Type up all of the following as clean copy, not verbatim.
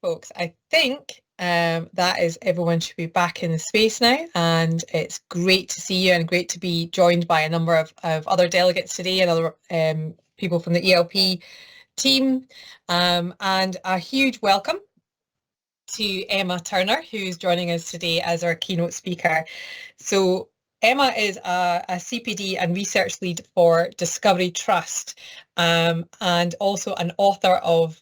folks. I think that is everyone should be back in the space now, and it's great to see you and great to be joined by a number of other delegates today and other people from the ELP team, and a huge welcome to Emma Turner, who's joining us today as our keynote speaker. So Emma is a CPD and research lead for Discovery Trust, and also an author of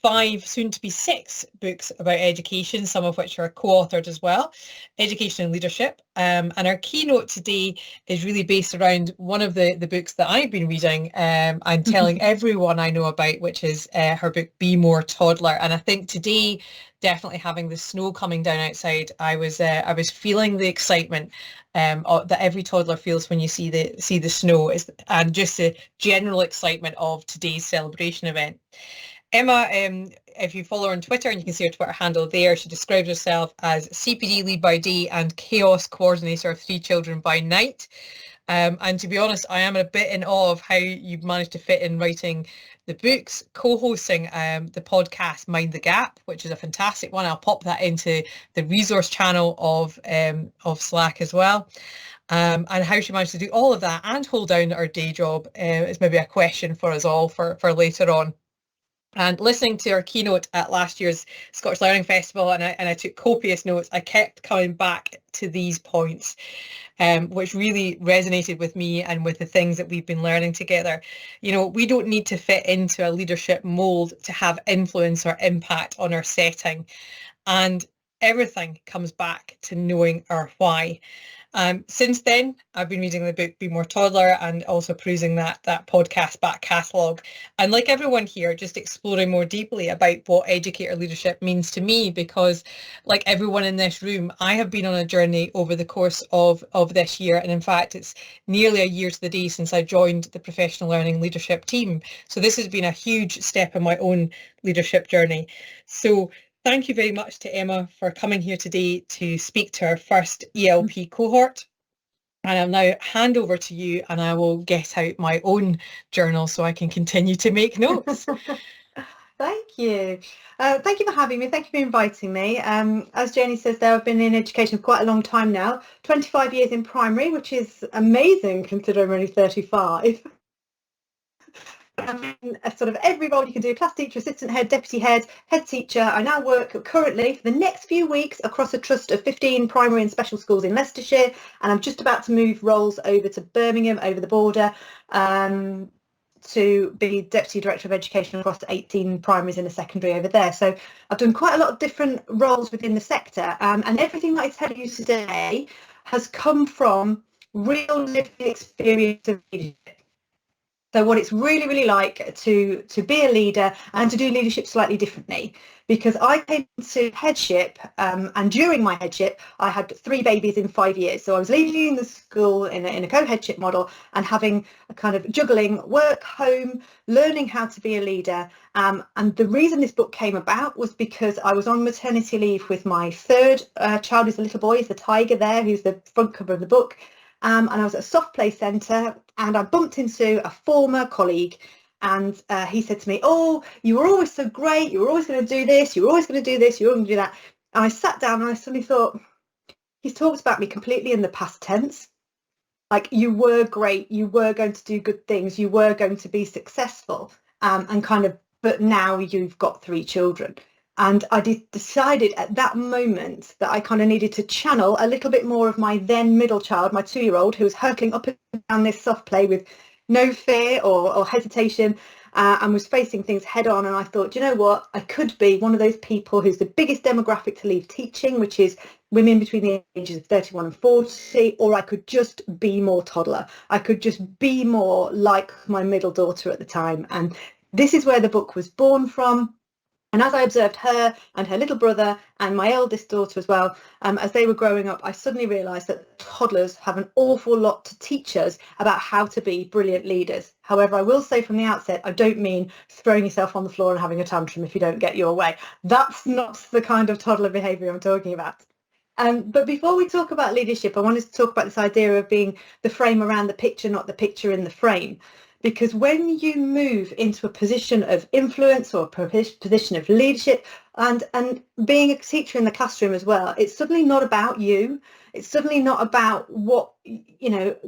5, soon to be 6 books about education, some of which are co-authored as well, Education and Leadership. And our keynote today is really based around one of the books that I've been reading and telling everyone I know about, which is her book, Be More Toddler. And I think today, definitely having the snow coming down outside, I was feeling the excitement that every toddler feels when you see the snow, and just the general excitement of today's celebration event. Emma, if you follow her on Twitter, and you can see her Twitter handle there, she describes herself as CPD lead by day and chaos coordinator of 3 children by night. And to be honest, I am a bit in awe of how you've managed to fit in writing the books, co-hosting the podcast Mind the Gap, which is a fantastic one. I'll pop that into the resource channel of Slack as well. And how she managed to do all of that and hold down her day job is maybe a question for us all for later on. And listening to our keynote at last year's Scottish Learning Festival, and I took copious notes, I kept coming back to these points, which really resonated with me and with the things that we've been learning together. You know, we don't need to fit into a leadership mold to have influence or impact on our setting. And everything comes back to knowing our why. Since then, I've been reading the book Be More Toddler and also perusing that podcast back catalogue. And like everyone here, just exploring more deeply about what educator leadership means to me, because like everyone in this room, I have been on a journey over the course of this year. And in fact, it's nearly a year to the day since I joined the professional learning leadership team. So this has been a huge step in my own leadership journey. So thank you very much to Emma for coming here today to speak to our first ELP cohort. And I'll now hand over to you, and I will get out my own journal so I can continue to make notes. Thank you. Thank you for having me. Thank you for inviting me. As Jenny says, there, I've been in education for quite a long time now, 25 years in primary, which is amazing considering I'm only 35. Sort of every role you can do: class teacher, assistant head, deputy head, head teacher. I now work currently for the next few weeks across a trust of 15 primary and special schools in Leicestershire, and I'm just about to move roles over to Birmingham over the border to be deputy director of education across 18 primaries in a secondary over there. So I've done quite a lot of different roles within the sector, and everything that I tell you today has come from real lived experience of leadership. So what it's really, really like to be a leader and to do leadership slightly differently, because I came to headship and during my headship, I had 3 babies in 5 years. So I was leading the school in a co-headship model and having a kind of juggling work, home, learning how to be a leader. And the reason this book came about was because I was on maternity leave with my 3rd child, who's a little boy, is the tiger there, who's the front cover of the book. And I was at a soft play centre and I bumped into a former colleague, and he said to me, "Oh, you were always so great, you were always going to do this, you were always going to do this, you were going to do that." And I sat down and I suddenly thought, he's talked about me completely in the past tense. Like, you were great, you were going to do good things, you were going to be successful, and kind of, but now you've got 3 children. And I decided at that moment that I kind of needed to channel a little bit more of my then middle child, my 2-year-old, who was hurtling up and down this soft play with no fear or hesitation, and was facing things head on. And I thought, you know what, I could be one of those people who's the biggest demographic to leave teaching, which is women between the ages of 31 and 40, or I could just be more toddler. I could just be more like my middle daughter at the time. And this is where the book was born from. And as I observed her and her little brother and my eldest daughter as well, as they were growing up, I suddenly realised that toddlers have an awful lot to teach us about how to be brilliant leaders. However, I will say from the outset, I don't mean throwing yourself on the floor and having a tantrum if you don't get your way. That's not the kind of toddler behaviour I'm talking about. But before we talk about leadership, I wanted to talk about this idea of being the frame around the picture, not the picture in the frame. Because when you move into a position of influence or a position of leadership, and being a teacher in the classroom as well, it's suddenly not about you. It's suddenly not about what,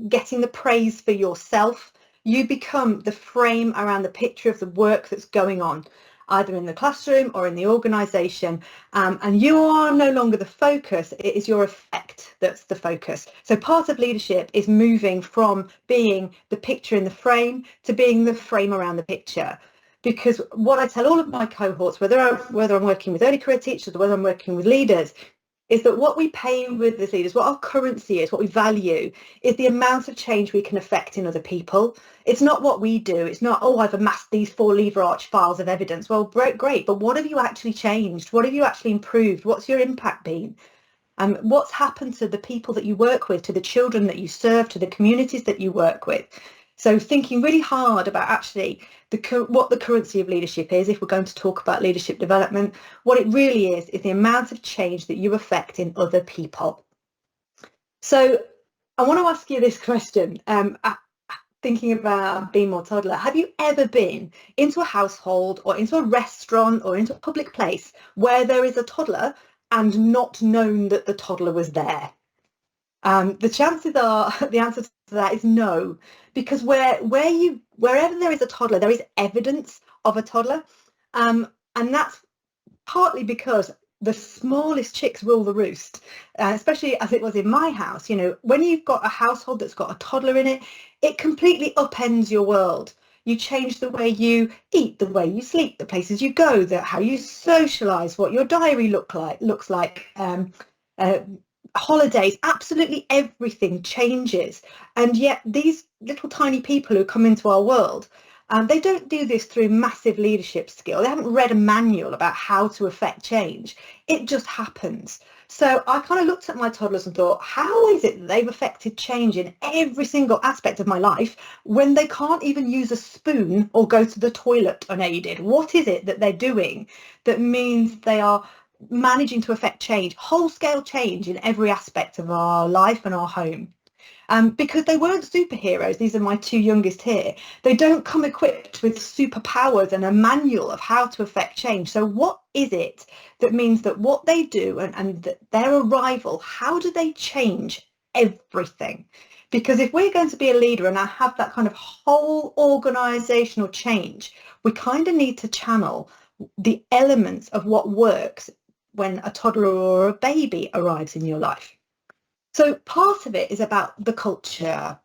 getting the praise for yourself. You become the frame around the picture of the work that's going on, either in the classroom or in the organisation, and you are no longer the focus. It is your effect that's the focus. So part of leadership is moving from being the picture in the frame to being the frame around the picture. Because what I tell all of my cohorts, whether I'm working with early career teachers or whether I'm working with leaders, is that what we pay with as leaders, what our currency is, what we value, is the amount of change we can affect in other people. It's not what we do. It's not, oh, I've amassed these 4 lever arch files of evidence. Well, great, but what have you actually changed? What have you actually improved? What's your impact been? What's happened to the people that you work with, to the children that you serve, to the communities that you work with? So thinking really hard about actually what the currency of leadership is, if we're going to talk about leadership development, what it really is the amount of change that you affect in other people. So I want to ask you this question, thinking about being more toddler. Have you ever been into a household or into a restaurant or into a public place where there is a toddler and not known that the toddler was there? The chances are the answer to that is no, because wherever there is a toddler, there is evidence of a toddler, and that's partly because the smallest chicks rule the roost, especially as it was in my house. When you've got a household that's got a toddler in it, it completely upends your world. You change the way you eat, the way you sleep, the places you go, how you socialise, what your diary looks like. Holidays, absolutely everything changes. And yet these little tiny people who come into our world, they don't do this through massive leadership skill. They haven't read a manual about how to affect change. It just happens. So I kind of looked at my toddlers and thought, how is it that they've affected change in every single aspect of my life when they can't even use a spoon or go to the toilet unaided? What is it that they're doing that means they are managing to affect change, whole scale change in every aspect of our life and our home? Because they weren't superheroes. These are my 2 youngest here. They don't come equipped with superpowers and a manual of how to affect change. So what is it that means that what they do and that their arrival, how do they change everything? Because if we're going to be a leader and have that kind of whole organisational change, we kind of need to channel the elements of what works when a toddler or a baby arrives in your life. So part of it is about the culture.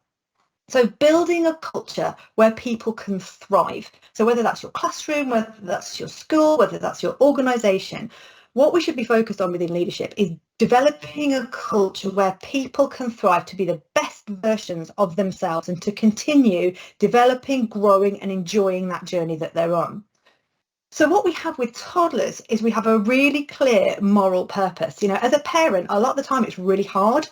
So building a culture where people can thrive. So whether that's your classroom, whether that's your school, whether that's your organisation, what we should be focused on within leadership is developing a culture where people can thrive to be the best versions of themselves and to continue developing, growing and enjoying that journey that they're on. So what we have with toddlers is we have a really clear moral purpose. As a parent, a lot of the time it's really hard,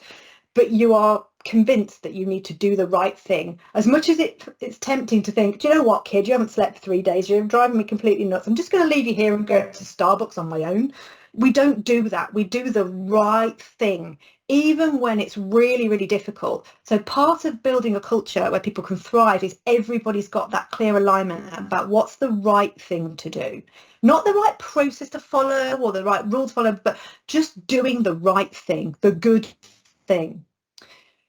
but you are convinced that you need to do the right thing. As much as it's tempting to think, do you know what, kid, you haven't slept for 3 days, you're driving me completely nuts, I'm just going to leave you here and go to Starbucks on my own. We don't do that. We do the right thing, even when it's really, really difficult. So part of building a culture where people can thrive is everybody's got that clear alignment about what's the right thing to do. Not the right process to follow or the right rules to follow, but just doing the right thing, the good thing.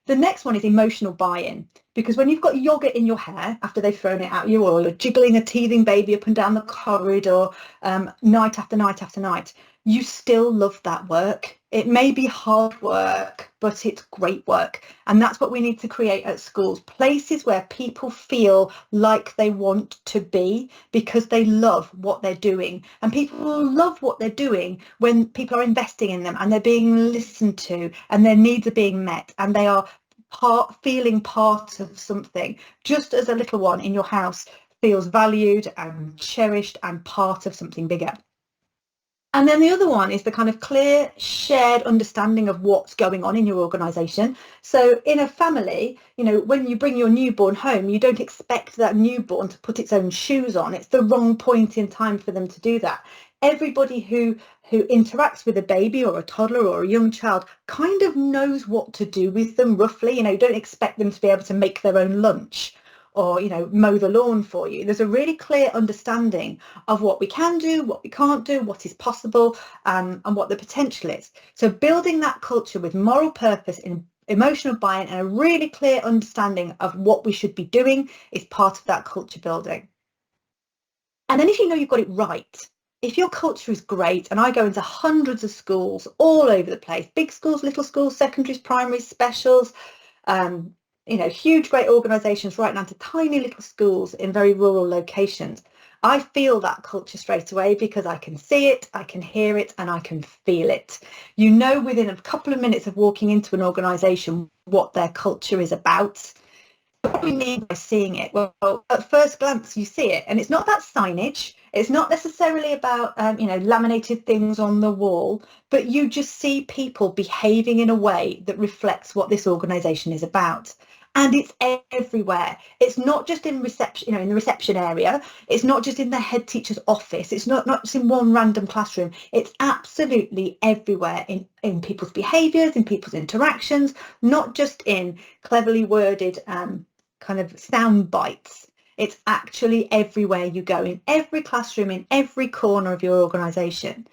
The next one is emotional buy-in, because when you've got yogurt in your hair after they've thrown it at you, or you're jiggling a teething baby up and down the corridor night after night after night, you still love that work. It may be hard work, but it's great work. And that's what we need to create at schools, places where people feel like they want to be because they love what they're doing. And people will love what they're doing when people are investing in them and they're being listened to and their needs are being met and they are feeling part of something, just as a little one in your house feels valued and cherished and part of something bigger. And then the other one is the kind of clear shared understanding of what's going on in your organisation. So in a family, when you bring your newborn home, you don't expect that newborn to put its own shoes on. It's the wrong point in time for them to do that. Everybody who interacts with a baby or a toddler or a young child kind of knows what to do with them roughly. You don't expect them to be able to make their own lunch or, you know, mow the lawn for you. There's a really clear understanding of what we can do, what we can't do, what is possible, and what the potential is. So building that culture with moral purpose, in emotional buy-in, and a really clear understanding of what we should be doing is part of that culture building. And then if you know you've got it right, if your culture is great, and I go into hundreds of schools all over the place, big schools, little schools, secondaries, primaries, specials, you know, huge, great organisations right down to tiny little schools in very rural locations. I feel that culture straight away because I can see it, I can hear it, and I can feel it. You know, within a couple of minutes of walking into an organisation what their culture is about. What do we mean by seeing it? Well, at first glance, you see it, and it's not about signage. It's not necessarily about, you know, laminated things on the wall, but you just see people behaving in a way that reflects what this organisation is about. And it's everywhere. It's not just in reception, you know, in the reception area. It's not just in the head teacher's office. It's not just in one random classroom. It's absolutely everywhere in people's behaviours, in people's interactions, not just in cleverly worded kind of sound bites. It's actually everywhere you go, in every classroom, in every corner of your organisation.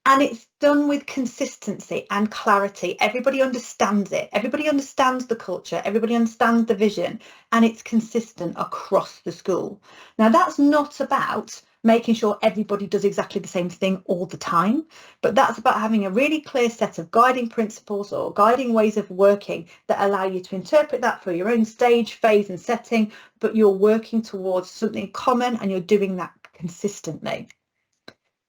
And it's done with consistency and clarity. Everybody understands it. Everybody understands the culture. Everybody understands the vision, and it's consistent across the school. Now, that's not about making sure everybody does exactly the same thing all the time, but that's about having a really clear set of guiding principles or guiding ways of working that allow you to interpret that for your own stage, phase and setting, but you're working towards something common and you're doing that consistently.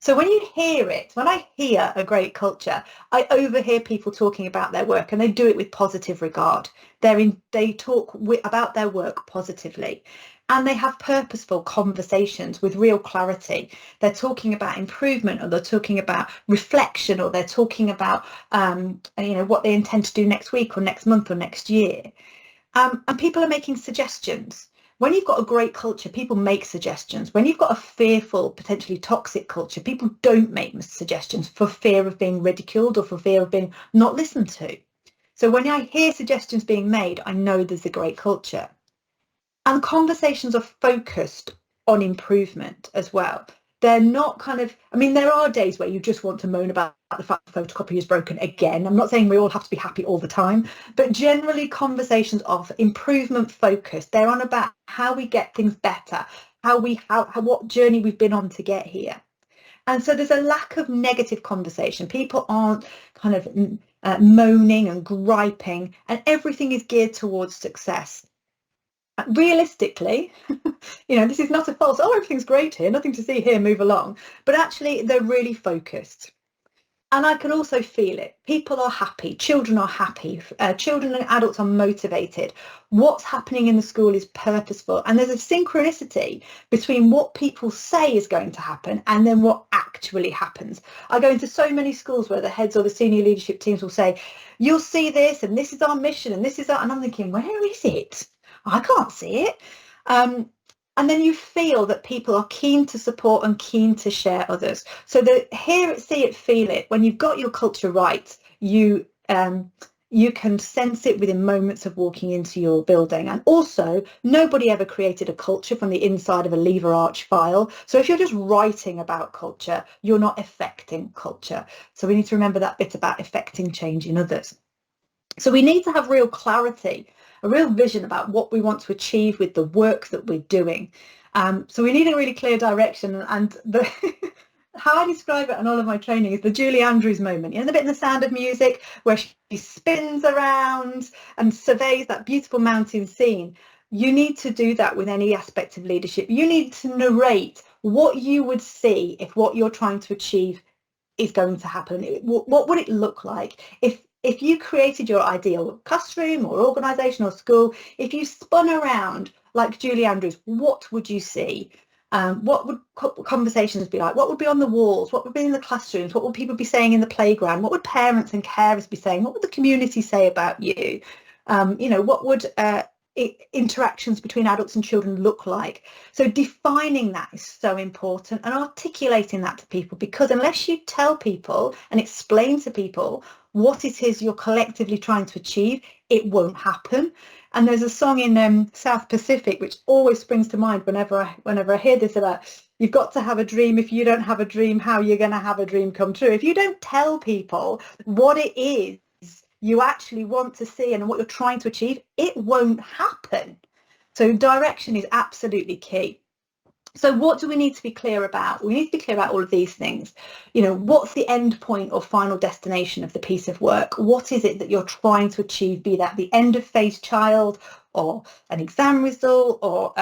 So when you hear it, when I hear a great culture, I overhear people talking about their work, and they do it with positive regard. They talk about their work positively, and they have purposeful conversations with real clarity. They're talking about improvement, or they're talking about reflection, or they're talking about you know, what they intend to do next week or next month or next year. And people are making suggestions. When you've got a great culture, people make suggestions. When you've got a fearful, potentially toxic culture, people don't make suggestions for fear of being ridiculed or for fear of being not listened to. So when I hear suggestions being made, I know there's a great culture. And conversations are focused on improvement as well. They're not kind of, I mean, there are days where you just want to moan about the fact the photocopy is broken again. I'm not saying we all have to be happy all the time, but generally conversations are improvement focused. They're on about how we get things better, what journey we've been on to get here. And so there's a lack of negative conversation. People aren't kind of moaning and griping, and everything is geared towards success. Realistically, you know, this is not a false, oh, everything's great here, nothing to see here, move along. But actually, they're really focused. And I can also feel it. People are happy. Children are happy. Children and adults are motivated. What's happening in the school is purposeful. And there's a synchronicity between what people say is going to happen and then what actually happens. I go into so many schools where the heads or the senior leadership teams will say, you'll see this, and this is our mission, and this is our, and I'm thinking, where is it? I can't see it. And then you feel that people are keen to support and keen to share others. So that hear it, see it, feel it. When you've got your culture right, you can sense it within moments of walking into your building. And also, nobody ever created a culture from the inside of a lever arch file. So if you're just writing about culture, you're not affecting culture. So we need to remember that bit about affecting change in others. So we need to have real clarity, a real vision about what we want to achieve with the work that we're doing. So we need a really clear direction, and how I describe it in all of my training is the Julie Andrews moment. You know, the bit in The Sound of Music where she spins around and surveys that beautiful mountain scene. You need to do that with any aspect of leadership. You need to narrate what you would see if what you're trying to achieve is going to happen. What would it look like if you created your ideal classroom or organisation or school? If you spun around like Julie Andrews, what would you see? What would conversations be like? What would be on the walls? What would be in the classrooms? What would people be saying in the playground? What would parents and carers be saying? What would the community say about you? You know, what would interactions between adults and children look like? So defining that is so important, and articulating that to people, because unless you tell people and explain to people what it is you're collectively trying to achieve, it won't happen. And there's a song in South Pacific which always springs to mind whenever I hear this, about you've got to have a dream. If you don't have a dream, how are you going to have a dream come true? If you don't tell people what it is you actually want to see and what you're trying to achieve, it won't happen. So direction is absolutely key. So what do we need to be clear about? We need to be clear about all of these things. You know, what's the end point or final destination of the piece of work? What is it that you're trying to achieve, be that the end of phase child or an exam result or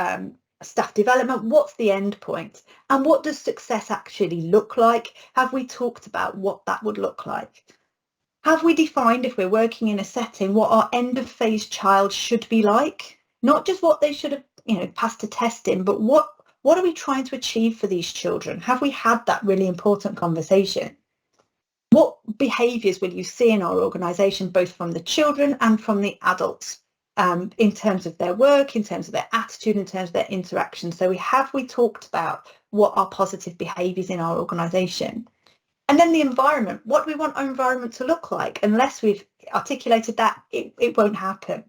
staff development? What's the end point? And what does success actually look like? Have we talked about what that would look like? Have we defined, if we're working in a setting, what our end of phase child should be like? Not just what they should have, you know, passed a test in, but what are we trying to achieve for these children? Have we had that really important conversation? What behaviours will you see in our organisation, both from the children and from the adults, in terms of their work, in terms of their attitude, in terms of their interaction? So we talked about what are positive behaviours in our organisation? And then the environment. What do we want our environment to look like? Unless we've articulated that, it won't happen.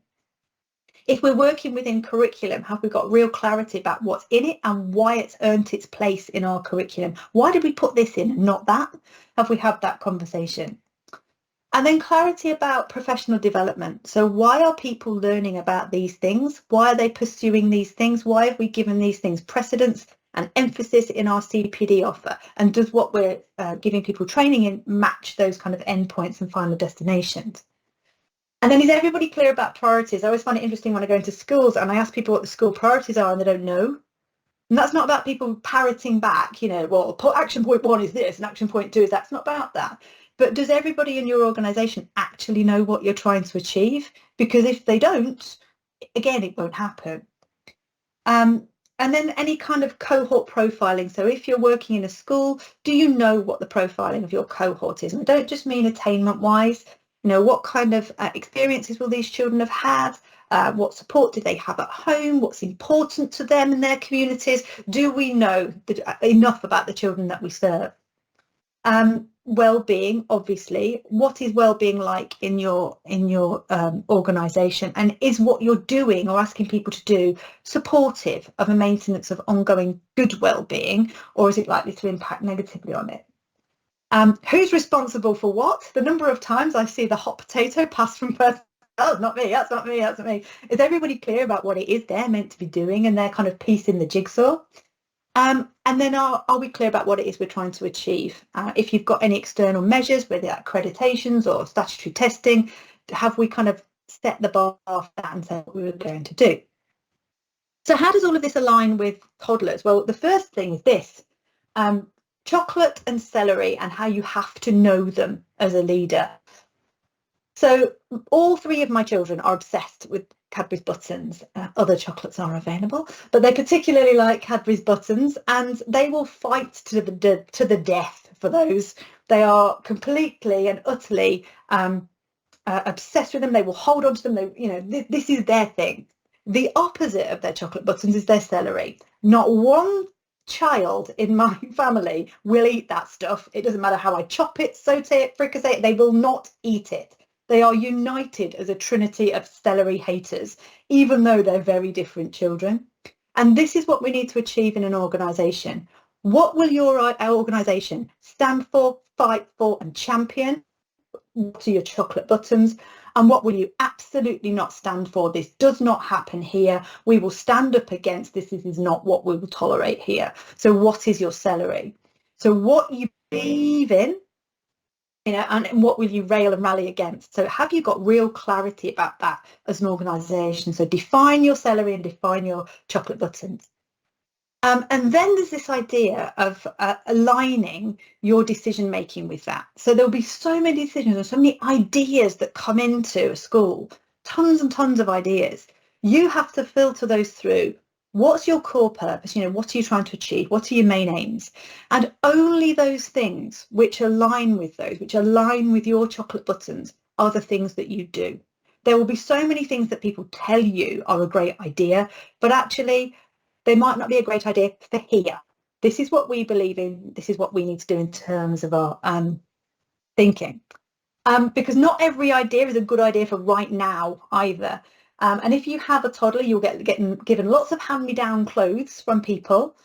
If we're working within curriculum, have we got real clarity about what's in it and why it's earned its place in our curriculum? Why did we put this in and not that? Have we had that conversation? And then clarity about professional development. So why are people learning about these things? Why are they pursuing these things? Why have we given these things precedence and emphasis in our CPD offer? And does what we're giving people training in match those kind of endpoints and final destinations? And then is everybody clear about priorities? I always find it interesting when I go into schools and I ask people what the school priorities are and they don't know. And that's not about people parroting back, you know, well, action point 1 is this and action point 2 is that. It's not about that. But does everybody in your organisation actually know what you're trying to achieve? Because if they don't, again, it won't happen. And then any kind of cohort profiling. So if you're working in a school, do you know what the profiling of your cohort is? And I don't just mean attainment-wise. You know, what kind of experiences will these children have had? What support do they have at home? What's important to them in their communities? Do we know enough about the children that we serve? Well-being, obviously. What is well-being like in your organisation? And is what you're doing or asking people to do supportive of a maintenance of ongoing good well-being, or is it likely to impact negatively on it? Who's responsible for what? The number of times I see the hot potato pass from person, oh, not me, that's not me, that's not me. Is everybody clear about what it is they're meant to be doing and their kind of piece in the jigsaw? And then are we clear about what it is we're trying to achieve? If you've got any external measures, whether they're accreditations or statutory testing, have we kind of set the bar for that and said what we were going to do? So how does all of this align with toddlers? Well, the first thing is this. Chocolate and celery and how you have to know them as a leader. So all 3 of my children are obsessed with Cadbury's buttons. Other chocolates are available, but they particularly like Cadbury's buttons, and they will fight to the death for those. They are completely and utterly obsessed with them. They will hold on to them. They, you know, this is their thing. The opposite of their chocolate buttons is their celery. Not one child in my family will eat that stuff. It doesn't matter how I chop it, saute it, fricassee it, they will not eat it. They are united as a trinity of celery haters, even though they're very different children. And this is what we need to achieve in an organisation. What will your organisation stand for, fight for and champion? What are your chocolate buttons? And what will you absolutely not stand for? This does not happen here. We will stand up against this. This is not what we will tolerate here. So what is your celery? So what you believe in, you know, and what will you rail and rally against? So have you got real clarity about that as an organisation? So define your celery and define your chocolate buttons. And then there's this idea of aligning your decision making with that. So there'll be so many decisions and so many ideas that come into a school, tons and tons of ideas. You have to filter those through. What's your core purpose? You know, what are you trying to achieve? What are your main aims? And only those things which align with those, which align with your chocolate buttons, are the things that you do. There will be so many things that people tell you are a great idea, but actually they might not be a great idea for here. This is what we believe in. This is what we need to do in terms of our thinking. Because not every idea is a good idea for right now either. And if you have a toddler, you'll get given lots of hand-me-down clothes from people,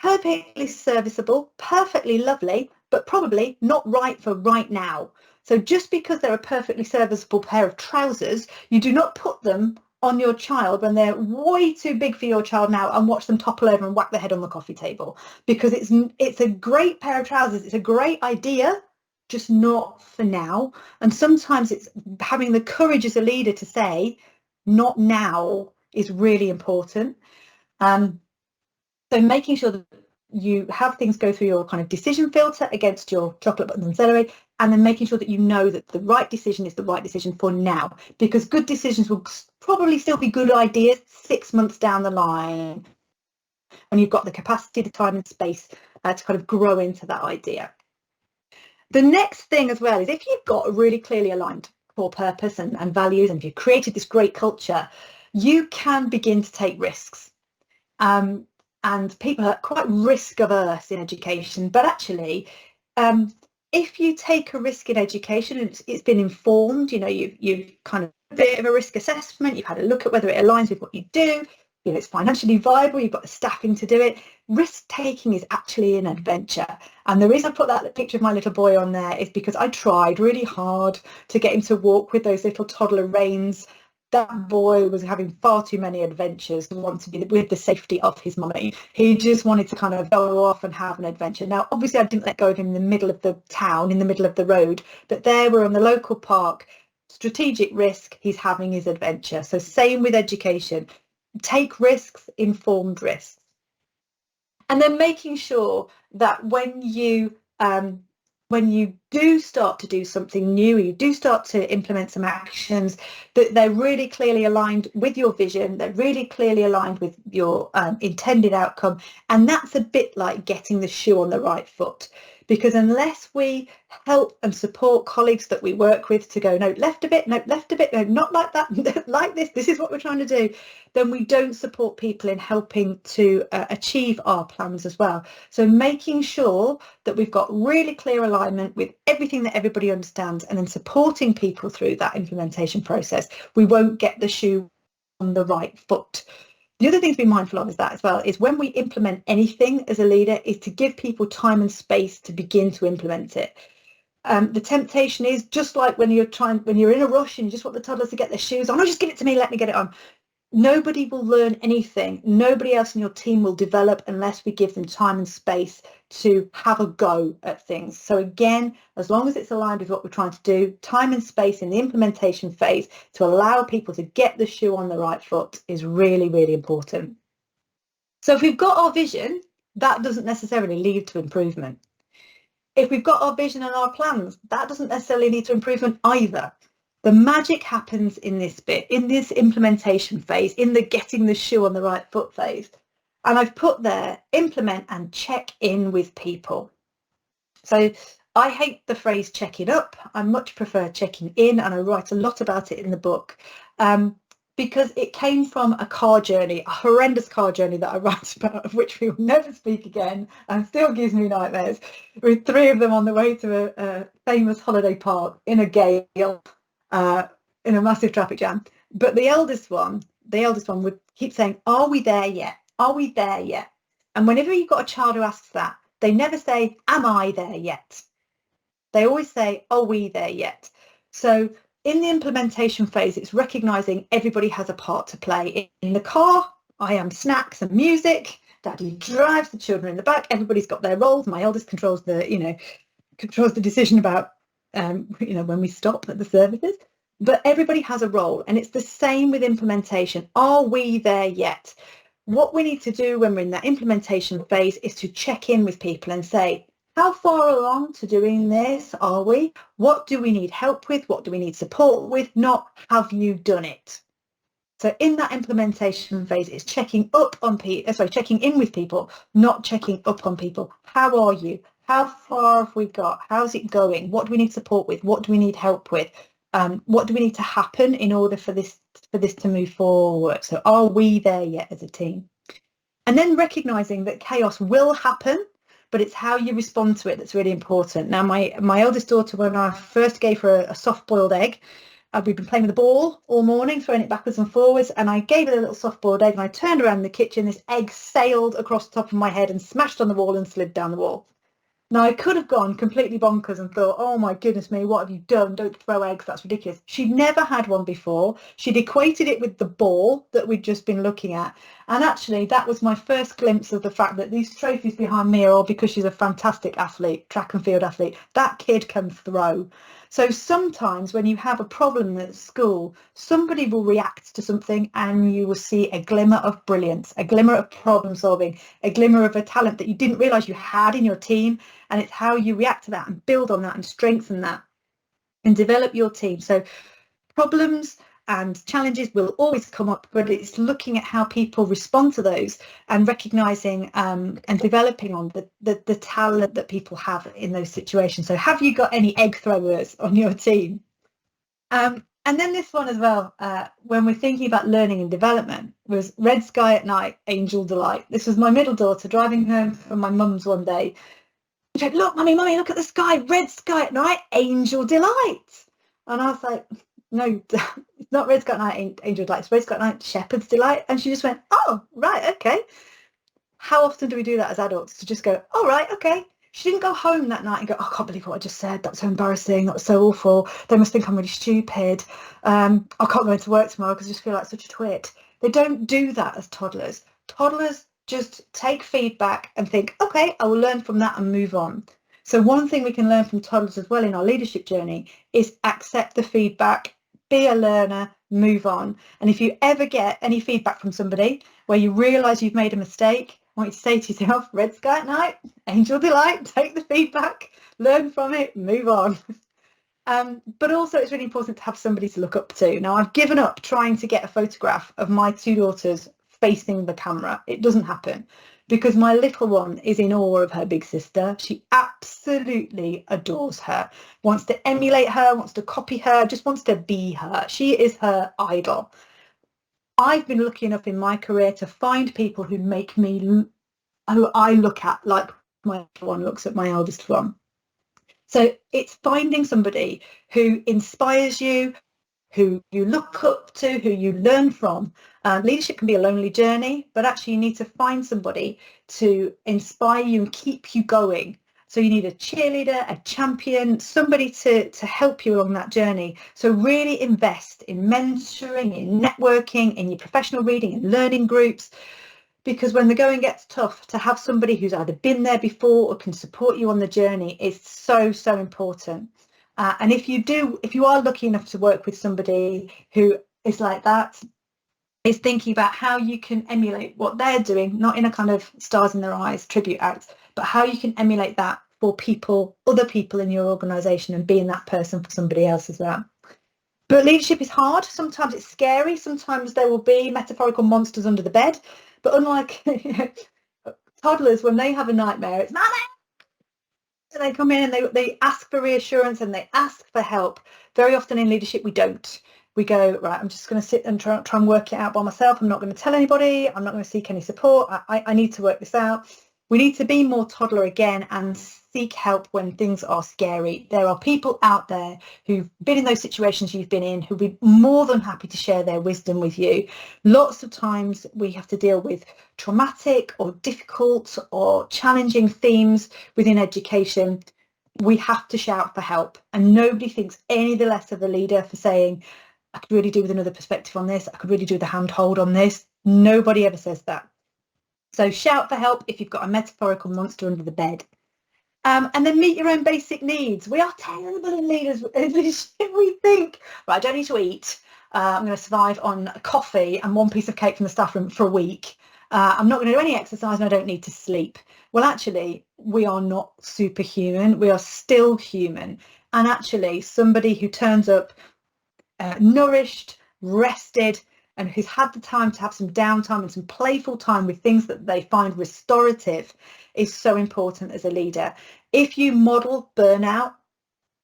perfectly serviceable, perfectly lovely, but probably not right for right now. So just because they're a perfectly serviceable pair of trousers, you do not put them on your child when they're way too big for your child now and watch them topple over and whack their head on the coffee table, because it's a great pair of trousers. It's a great idea, just not for now. And sometimes it's having the courage as a leader to say, not now, is really important. So making sure that you have things go through your kind of decision filter against your chocolate buttons and celery, and then making sure that you know that the right decision is the right decision for now, because good decisions will probably still be good ideas 6 months down the line, and you've got the capacity, the time and space to kind of grow into that idea. The next thing as well is, if you've got a really clearly aligned core purpose and values, and if you've created this great culture, you can begin to take risks. And people are quite risk averse in education, but actually, if you take a risk in education and it's been informed, you know, you've kind of a bit of a risk assessment, you've had a look at whether it aligns with what you do, you know, it's financially viable, you've got the staffing to do it. Risk taking is actually an adventure. And the reason I put that picture of my little boy on there is because I tried really hard to get him to walk with those little toddler reins. That boy was having far too many adventures to want to be with the safety of his mummy. He just wanted to kind of go off and have an adventure. Now, obviously, I didn't let go of him in the middle of the town, in the middle of the road, but there we're on the local park. Strategic risk, he's having his adventure. So same with education. Take risks, informed risks. And then making sure that when you do start to do something new, you do start to implement some actions, that they're really clearly aligned with your vision, they're really clearly aligned with your intended outcome. And that's a bit like getting the shoe on the right foot, because unless we help and support colleagues that we work with to go, no, left a bit, no, left a bit, no, not like that, like this is what we're trying to do, then we don't support people in helping to achieve our plans as well. So making sure that we've got really clear alignment with everything that everybody understands, and then supporting people through that implementation process, we won't get the shoe on the right foot. The other thing to be mindful of is that as well, is when we implement anything as a leader, is to give people time and space to begin to implement it. The temptation is just like when you're in a rush and you just want the toddlers to get their shoes on, oh, just give it to me, let me get it on. Nobody will learn anything. Nobody else in your team will develop unless we give them time and space to have a go at things. So again, as long as it's aligned with what we're trying to do, time and space in the implementation phase to allow people to get the shoe on the right foot is really, really important. So if we've got our vision, that doesn't necessarily lead to improvement. If we've got our vision and our plans, that doesn't necessarily lead to improvement either. The magic happens in this bit, in this implementation phase, in the getting the shoe on the right foot phase. And I've put there, implement and check in with people. So I hate the phrase checking up. I much prefer checking in, and I write a lot about it in the book, because it came from a car journey, a horrendous car journey that I write about, of which we will never speak again, and still gives me nightmares, with 3 of them on the way to a famous holiday park in a gale, in a massive traffic jam. But the eldest one would keep saying, are we there yet? Are we there yet? And whenever you've got a child who asks that, they never say, am I there yet? They always say, are we there yet? So in the implementation phase, it's recognizing everybody has a part to play. In the car, I am snacks and music. Daddy drives, the children in the back. Everybody's got their roles. My eldest controls the decision about when we stop at the services. But everybody has a role, and it's the same with implementation. Are we there yet? What we need to do when we're in that implementation phase is to check in with people and say, how far along to doing this are we? What do we need help with? What do we need support with? Not, have you done it? So in that implementation phase, it's checking in with people, not checking up on people. How are you? How far have we got? How's it going? What do we need support with? What do we need help with? What do we need to happen in order for this to move forward? So are we there yet as a team? And then recognizing that chaos will happen, but it's how you respond to it that's really important. Now, my eldest daughter, when I first gave her a soft-boiled egg, We'd been playing with the ball all morning, throwing it backwards and forwards, and I gave it a little soft-boiled egg, and I turned around in the kitchen. This egg sailed across the top of my head and smashed on the wall and slid down the wall. Now, I could have gone completely bonkers and thought, oh my goodness me, what have you done? Don't throw eggs, that's ridiculous. She'd never had one before. She'd equated it with the ball that we'd just been looking at. And actually, that was my first glimpse of the fact that these trophies behind me are all because she's a fantastic athlete, track and field athlete. That kid can throw. So sometimes when you have a problem at school, somebody will react to something and you will see a glimmer of brilliance, a glimmer of problem solving, a glimmer of a talent that you didn't realise you had in your team. And it's how you react to that and build on that and strengthen that and develop your team. So problems and challenges will always come up, but it's looking at how people respond to those and recognising and developing on the talent that people have in those situations. So have you got any egg throwers on your team? And then this one as well, when we're thinking about learning and development, was red sky at night, angel delight. This was my middle daughter driving home from my mum's one day. She said, look, mummy, look at the sky, red sky at night, angel delight. And I was like, no, it's not red sky at night, angel delight, it's red sky at night, shepherd's delight. And she just went, oh, right, okay. How often do we do that as adults, to just go, oh, right, okay. She didn't go home that night and go, oh, I can't believe what I just said, that was so embarrassing, that was so awful, they must think I'm really stupid, I can't go into work tomorrow because I just feel like such a twit. They don't do that as toddlers. Toddlers just take feedback and think, okay, I will learn from that and move on. So one thing we can learn from toddlers as well in our leadership journey is accept the feedback, be a learner, move on. And if you ever get any feedback from somebody where you realise you've made a mistake, I want you to say to yourself, red sky at night, angel delight, take the feedback, learn from it, move on. But also it's really important to have somebody to look up to. Now, I've given up trying to get a photograph of my two daughters facing the camera. It doesn't happen because my little one is in awe of her big sister. She absolutely adores her, wants to emulate her, wants to copy her, just wants to be her. She is her idol. I've been lucky enough in my career to find people who make me, who I look at like my one looks at my eldest one. So it's finding somebody who inspires you, who you look up to, who you learn from. Leadership can be a lonely journey, but actually you need to find somebody to inspire you and keep you going. So you need a cheerleader, a champion, somebody to help you along that journey. So really invest in mentoring, in networking, in your professional reading and learning groups, because when the going gets tough, to have somebody who's either been there before or can support you on the journey is so, so important. And if you are lucky enough to work with somebody who is like that, is thinking about how you can emulate what they're doing, not in a kind of stars in their eyes tribute act, but how you can emulate that for people, other people in your organisation, and being that person for somebody else as well. But leadership is hard. Sometimes it's scary. Sometimes there will be metaphorical monsters under the bed. But unlike toddlers, when they have a nightmare, it's mama. And they come in and they ask for reassurance and they ask for help. Very often in leadership, we don't. We go, right, I'm just going to sit and try and work it out by myself. I'm not going to tell anybody. I'm not going to seek any support. I need to work this out. We need to be more toddler again and seek help when things are scary. There are people out there who've been in those situations you've been in, who'll be more than happy to share their wisdom with you. Lots of times we have to deal with traumatic or difficult or challenging themes within education. We have to shout for help, and nobody thinks any the less of the leader for saying, I could really do with another perspective on this. I could really do with a handhold on this. Nobody ever says that. So shout for help if you've got a metaphorical monster under the bed. And then meet your own basic needs. We are terrible in leadership. We think, right, I don't need to eat. I'm going to survive on coffee and one piece of cake from the staff room for a week. I'm not going to do any exercise and I don't need to sleep. Well, actually, we are not superhuman. We are still human. And actually, somebody who turns up nourished, rested, and who's had the time to have some downtime and some playful time with things that they find restorative is so important as a leader. If you model burnout,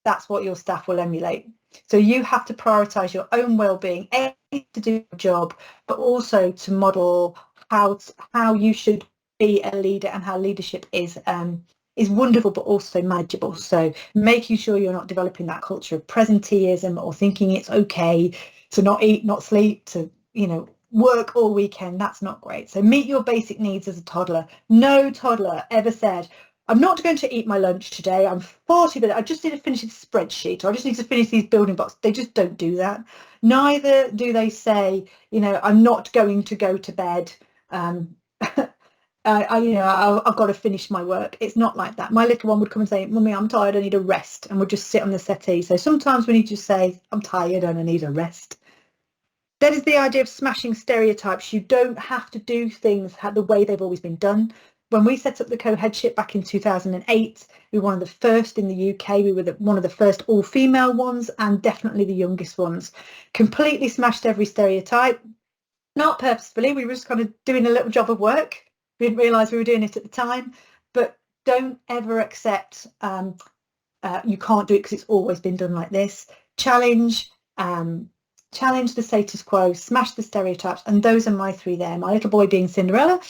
that's what your staff will emulate. So you have to prioritise your own well-being, to do your job, but also to model how you should be a leader and how leadership is is wonderful, but also manageable. So making sure you're not developing that culture of presenteeism or thinking it's okay to not eat, not sleep, to, you know, work all weekend. That's not great. So meet your basic needs as a toddler. No toddler ever said, I'm not going to eat my lunch today. I'm 40, but I just need to finish this spreadsheet, or I just need to finish these building blocks. They just don't do that. Neither do they say, you know, I'm not going to go to bed. I've got to finish my work. It's not like that. My little one would come and say, Mummy, I'm tired, I need a rest, and would just sit on the settee. So sometimes we need to say, I'm tired and I need a rest. That is the idea of smashing stereotypes. You don't have to do things the way they've always been done. When we set up the co-headship back in 2008, we were one of the first in the UK. We were one of the first all-female ones, and definitely the youngest ones. Completely smashed every stereotype. Not purposefully, we were just kind of doing a little job of work. We didn't realise we were doing it at the time. But don't ever accept you can't do it because it's always been done like this. Challenge the status quo, smash the stereotypes, and those are my three there. My little boy being Cinderella,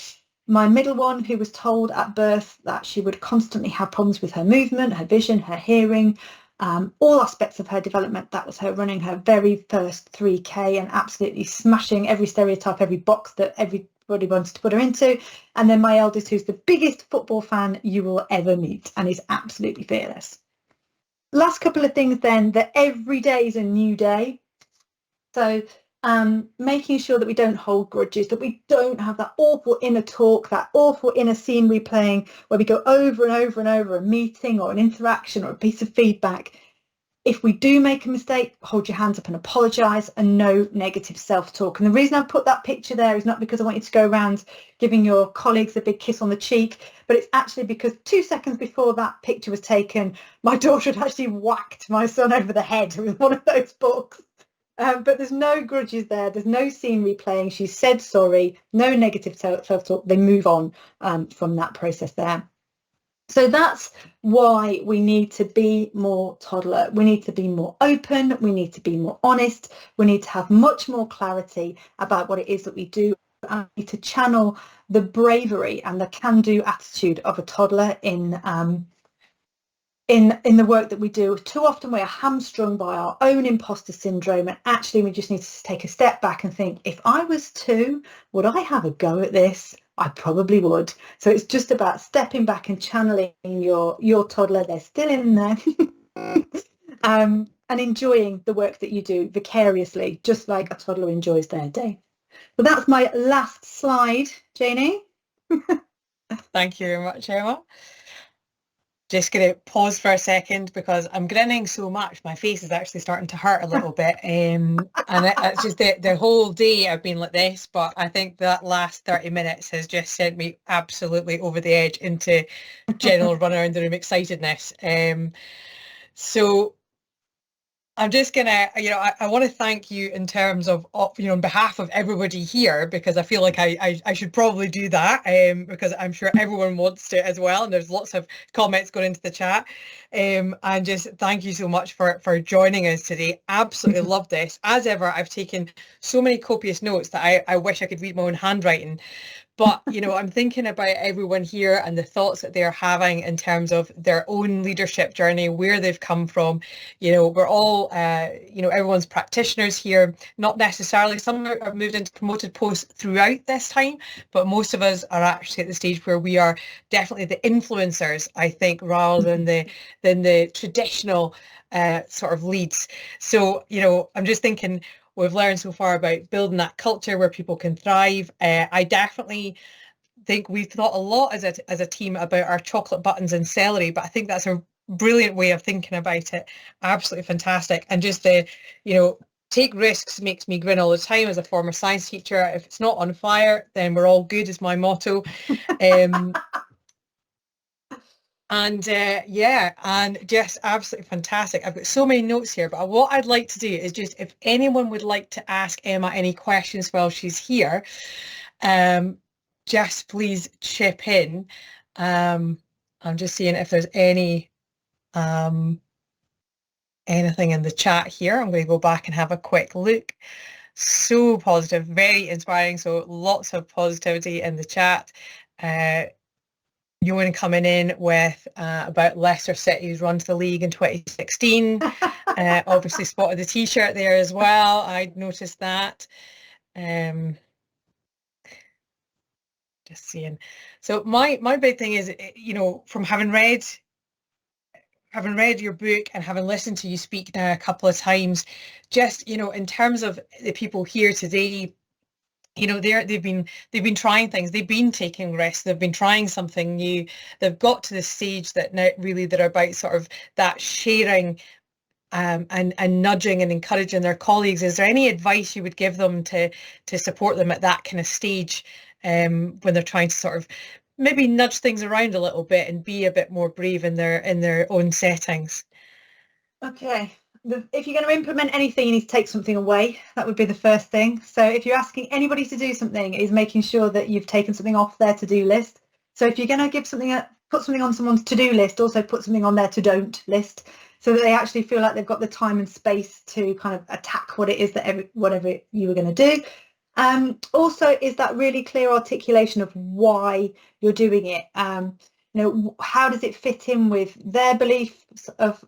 my middle one who was told at birth that she would constantly have problems with her movement, her vision, her hearing, all aspects of her development. That was her running her very first 3K and absolutely smashing every stereotype, every box that everybody wants to put her into. And then my eldest, who's the biggest football fan you will ever meet and is absolutely fearless. Last couple of things then, that every day is a new day. So making sure that we don't hold grudges, that we don't have that awful inner talk, that awful inner scene replaying where we go over and over and over a meeting or an interaction or a piece of feedback. If we do make a mistake, hold your hands up and apologise, and no negative self-talk. And the reason I put that picture there is not because I want you to go around giving your colleagues a big kiss on the cheek, but it's actually because 2 seconds before that picture was taken, my daughter had actually whacked my son over the head with one of those books. But there's no grudges there. There's no scene replaying. She said sorry, no negative self-talk. They move on from that process there. So that's why we need to be more toddler. We need to be more open. We need to be more honest. We need to have much more clarity about what it is that we do. And we need to channel the bravery and the can-do attitude of a toddler in the work that we do. Too often we're hamstrung by our own imposter syndrome, and actually we just need to take a step back and think, if I was 2, would I have a go at this? I probably would. So it's just about stepping back and channeling your toddler. They're still in there. And enjoying the work that you do vicariously, just like a toddler enjoys their day. So that's my last slide, Janie. Thank you very much, Emma. Just going to pause for a second because I'm grinning so much. My face is actually starting to hurt a little bit. And it's just the whole day I've been like this, but I think that last 30 minutes has just sent me absolutely over the edge into general run around the room excitedness. So I'm just gonna, I want to thank you in terms of, on behalf of everybody here, because I feel like I should probably do that, because I'm sure everyone wants to as well, and there's lots of comments going into the chat, and just thank you so much for joining us today. Absolutely love this. As ever, I've taken so many copious notes that I wish I could read my own handwriting. But, I'm thinking about everyone here and the thoughts that they're having in terms of their own leadership journey, where they've come from. We're all, everyone's practitioners here, not necessarily. Some have moved into promoted posts throughout this time, but most of us are actually at the stage where we are definitely the influencers, I think, rather than the traditional sort of leads. So, I'm just thinking, we've learned so far about building that culture where people can thrive. I definitely think we've thought a lot as a team about our chocolate buttons and celery, but I think that's a brilliant way of thinking about it. Absolutely fantastic. And just take risks makes me grin all the time as a former science teacher. If it's not on fire, then we're all good is my motto. And just absolutely fantastic. I've got so many notes here, but what I'd like to do is just, if anyone would like to ask Emma any questions while she's here, just please chip in. I'm just seeing if there's anything in the chat here. I'm going to go back and have a quick look. So positive, very inspiring. So lots of positivity in the chat. Joan coming in with about Leicester City's run to the league in 2016. Obviously spotted the t-shirt there as well. I'd noticed that. Just seeing. So my big thing is, from having read your book and having listened to you speak now a couple of times, just, in terms of the people here today, they've been trying things, they've been taking risks, they've been trying something new, they've got to the stage that now really they're about sort of that sharing, and nudging and encouraging their colleagues. Is there any advice you would give them to support them at that kind of stage, when they're trying to sort of maybe nudge things around a little bit and be a bit more brave in their own settings? Okay. If you're going to implement anything, you need to take something away. That would be the first thing. So if you're asking anybody to do something, is making sure that you've taken something off their to-do list. So if you're going to put something on someone's to-do list, also put something on their to-don't list, so that they actually feel like they've got the time and space to kind of attack what it is that whatever you were going to do. Also, is that really clear articulation of why you're doing it? How does it fit in with their beliefs of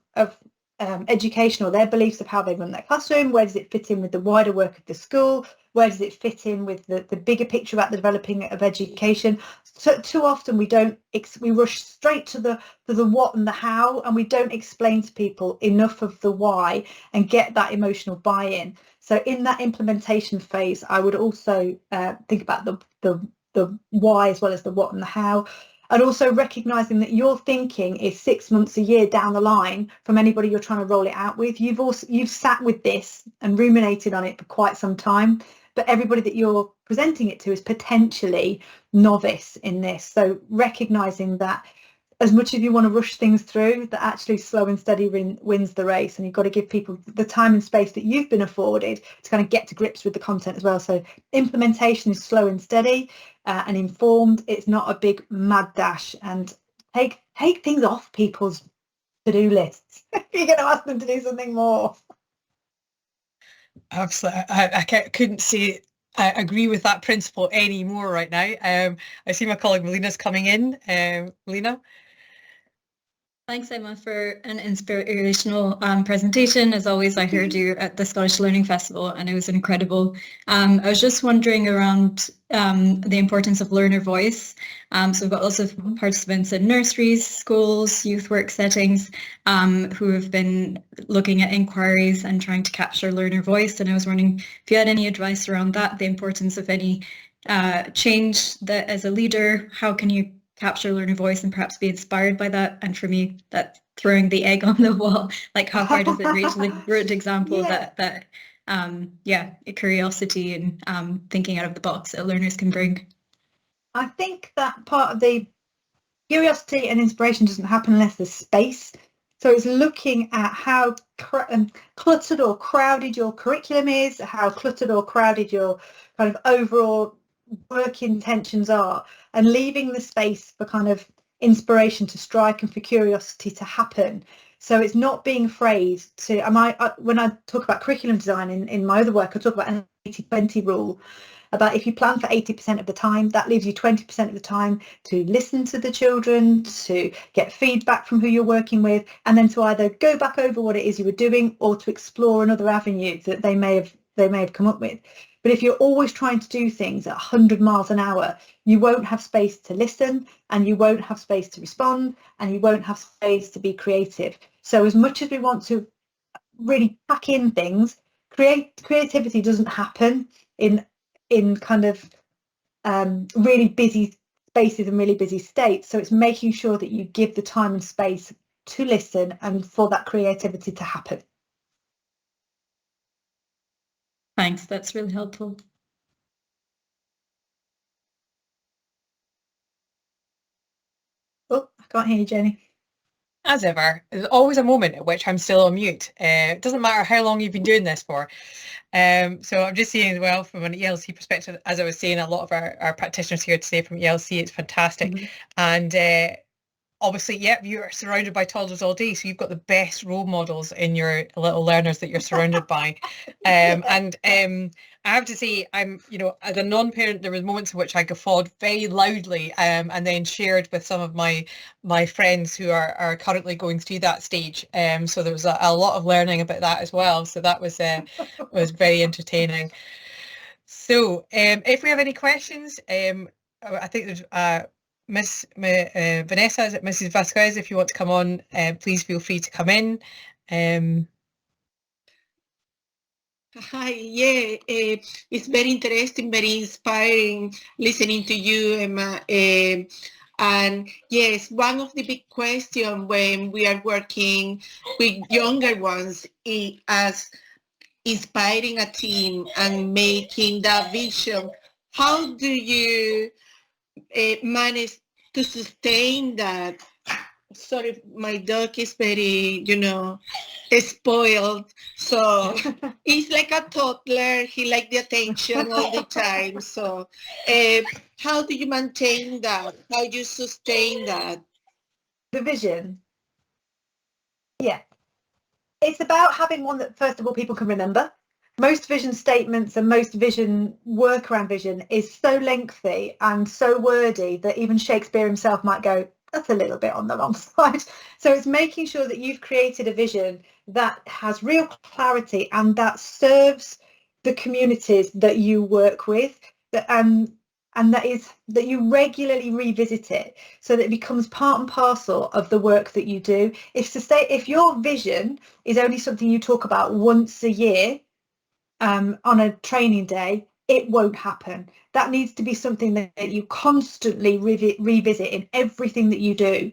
education, or their beliefs of how they run their classroom? Where does it fit in with the wider work of the school? Where does it fit in with the bigger picture about the developing of education? So too often we rush straight to the what and the how, and we don't explain to people enough of the why and get that emotional buy-in. So in that implementation phase, I would also think about the why as well as the what and the how. And also recognizing that your thinking is 6 months, a year down the line from anybody you're trying to roll it out with. You've sat with this and ruminated on it for quite some time, but everybody that you're presenting it to is potentially novice in this. So recognizing that as much as you want to rush things through, that actually slow and steady wins the race, and you've got to give people the time and space that you've been afforded to kind of get to grips with the content as well. So implementation is slow and steady, and informed. It's not a big mad dash, and take things off people's to-do lists if you're going to ask them to do something more. Absolutely. Couldn't say I agree with that principle anymore right now. I see my colleague Melina's coming in. Melina? Thanks, Emma, for an inspirational presentation. As always, I heard you at the Scottish Learning Festival and it was incredible. I was just wondering around the importance of learner voice. So we've got lots of participants in nurseries, schools, youth work settings, who have been looking at inquiries and trying to capture learner voice. And I was wondering if you had any advice around that, the importance of any change that as a leader, how can you capture learner voice and perhaps be inspired by that? And for me, that throwing the egg on the wall, like how far does it reach? The good example that curiosity and thinking out of the box that learners can bring. I think that part of the curiosity and inspiration doesn't happen unless there's space. So it's looking at how cluttered or crowded your curriculum is, how cluttered or crowded your kind of overall work intentions are, and leaving the space for kind of inspiration to strike and for curiosity to happen. So it's not being afraid to, when I talk about curriculum design in my other work, I talk about an 80-20 rule, about if you plan for 80% of the time, that leaves you 20% of the time to listen to the children, to get feedback from who you're working with, and then to either go back over what it is you were doing or to explore another avenue that they may have come up with. But if you're always trying to do things at 100 miles an hour, you won't have space to listen, and you won't have space to respond, and you won't have space to be creative. So as much as we want to really pack in things, creativity doesn't happen in kind of really busy spaces and really busy states. So it's making sure that you give the time and space to listen and for that creativity to happen. Thanks, that's really helpful. Oh, I can't hear you, Jenny. As ever, there's always a moment at which I'm still on mute. It doesn't matter how long you've been doing this for. So I'm just saying as well, from an ELC perspective, as I was saying, a lot of our practitioners here today from ELC, it's fantastic. Mm-hmm. And obviously, you're surrounded by toddlers all day, so you've got the best role models in your little learners that you're surrounded by. And I have to say, I'm, as a non-parent, there was moments in which I guffawed very loudly, and then shared with some of my friends who are currently going through that stage. So there was a lot of learning about that as well. So that was very entertaining. So if we have any questions, I think there's Vanessa, is it Mrs. Vasquez? If you want to come on, please feel free to come in. Hi, yeah, it's very interesting, very inspiring listening to you, Emma. And yes, one of the big questions when we are working with younger ones as inspiring a team and making that vision, how do you manage to sustain that? Sorry, my dog is very, spoiled. So he's like a toddler. He likes the attention all the time. So how do you maintain that? How do you sustain that? The vision. Yeah. It's about having one that, first of all, people can remember. Most vision statements and most vision work around vision is so lengthy and so wordy that even Shakespeare himself might go, that's a little bit on the wrong side. So it's making sure that you've created a vision that has real clarity and that serves the communities that you work with, and that you regularly revisit it so that it becomes part and parcel of the work that you do. If your vision is only something you talk about once a year on a training day, it won't happen. That needs to be something that you constantly revisit in everything that you do.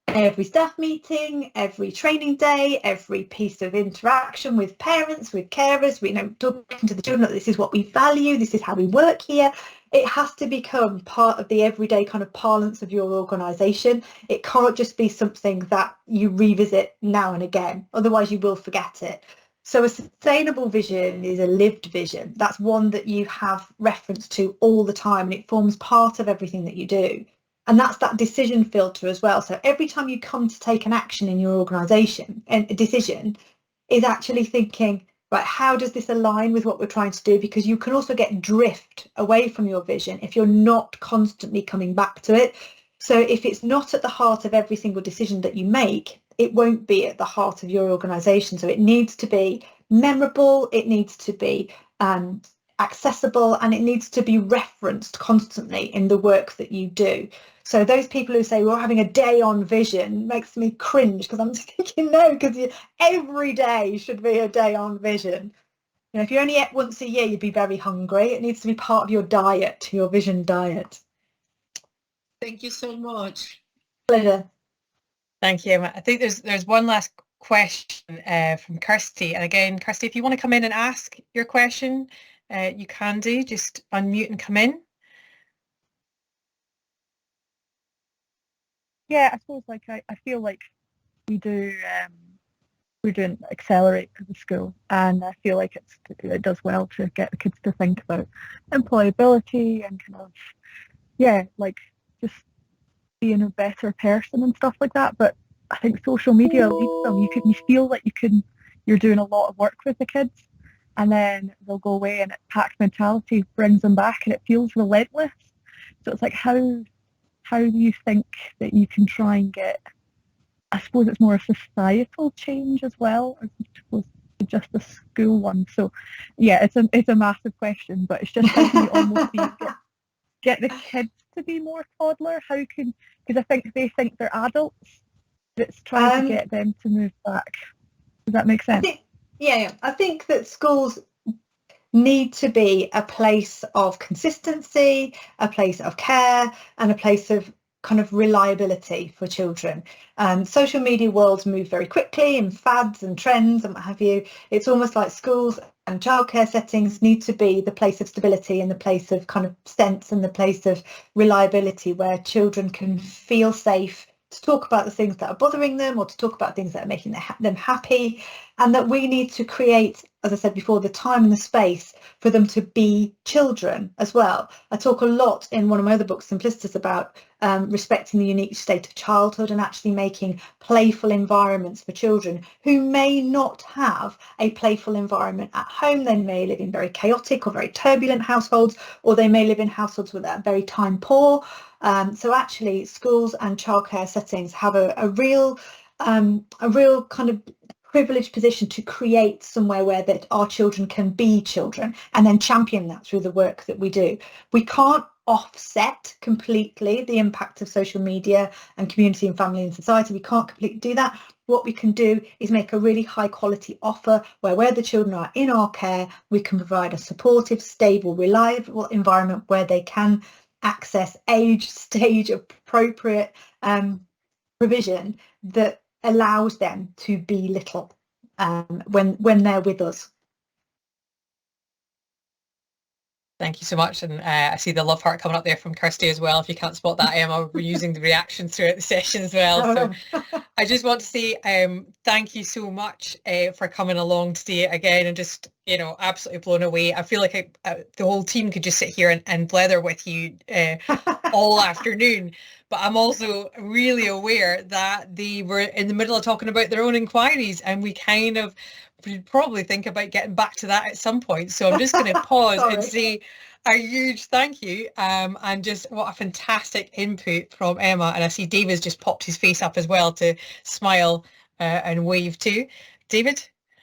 Every staff meeting, every training day, every piece of interaction with parents, with carers, talking to the children, this is what we value, this is how we work here. It has to become part of the everyday kind of parlance of your organisation. It can't just be something that you revisit now and again, otherwise you will forget it. So a sustainable vision is a lived vision. That's one that you have reference to all the time, and it forms part of everything that you do. And that's that decision filter as well. So every time you come to take an action in your organisation, and a decision is actually thinking, right, how does this align with what we're trying to do? Because you can also get drift away from your vision if you're not constantly coming back to it. So if it's not at the heart of every single decision that you make, it won't be at the heart of your organisation. So it needs to be memorable, it needs to be accessible, and it needs to be referenced constantly in the work that you do. So those people who say we're having a day on vision makes me cringe, because I'm just thinking, no, because every day should be a day on vision. If you only ate once a year, you'd be very hungry. It needs to be part of your diet, your vision diet. Thank you so much. Pleasure. Thank you, Emma. I think there's one last question from Kirsty. And again, Kirsty, if you want to come in and ask your question, you can do. Just unmute and come in. Yeah, I suppose I feel like we're doing Accelerate as a school, and I feel like it does well to get the kids to think about employability and kind of, just being a better person and stuff like that. But I think social media leads them. You feel like you're doing a lot of work with the kids, and then they'll go away, and pack mentality brings them back, and it feels relentless. So it's like, how do you think that you can try and get, I suppose it's more a societal change as well as opposed to just a school one. So yeah, it's a massive question, but it's just how can you almost get the kids to be more toddler? Because I think they think they're adults. It's trying to get them to move back. Does that make sense? I think that schools need to be a place of consistency, a place of care, and a place of kind of reliability for children. Social media worlds move very quickly in fads and trends and what have you. It's almost like schools and childcare settings need to be the place of stability and the place of kind of sense and the place of reliability where children can feel safe to talk about the things that are bothering them, or to talk about things that are making them happy, and that we need to create, as I said before, the time and the space for them to be children as well. I talk a lot in one of my other books, Simplicitus, about respecting the unique state of childhood and actually making playful environments for children who may not have a playful environment at home. They may live in very chaotic or very turbulent households, or they may live in households that are very time poor. So actually schools and childcare settings have a real kind of privileged position to create somewhere where that our children can be children, and then champion that through the work that we do. We can't offset completely the impact of social media and community and family and society. We can't completely do that. What we can do is make a really high quality offer where the children are in our care, we can provide a supportive, stable, reliable environment where they can access age, stage appropriate provision that allows them to be little when they're with us. Thank you so much, and I see the love heart coming up there from Kirsty as well. If you can't spot that, Emma, we're using the reactions throughout the session as well. So I just want to say thank you so much for coming along today again, and just, you know, absolutely blown away. I feel like the whole team could just sit here and blether with you all afternoon. But I'm also really aware that they were in the middle of talking about their own inquiries, and we kind of would probably think about getting back to that at some point. So I'm just going to pause and say a huge thank you, and just what a fantastic input from Emma. And I see David's just popped his face up as well to smile and wave too. David?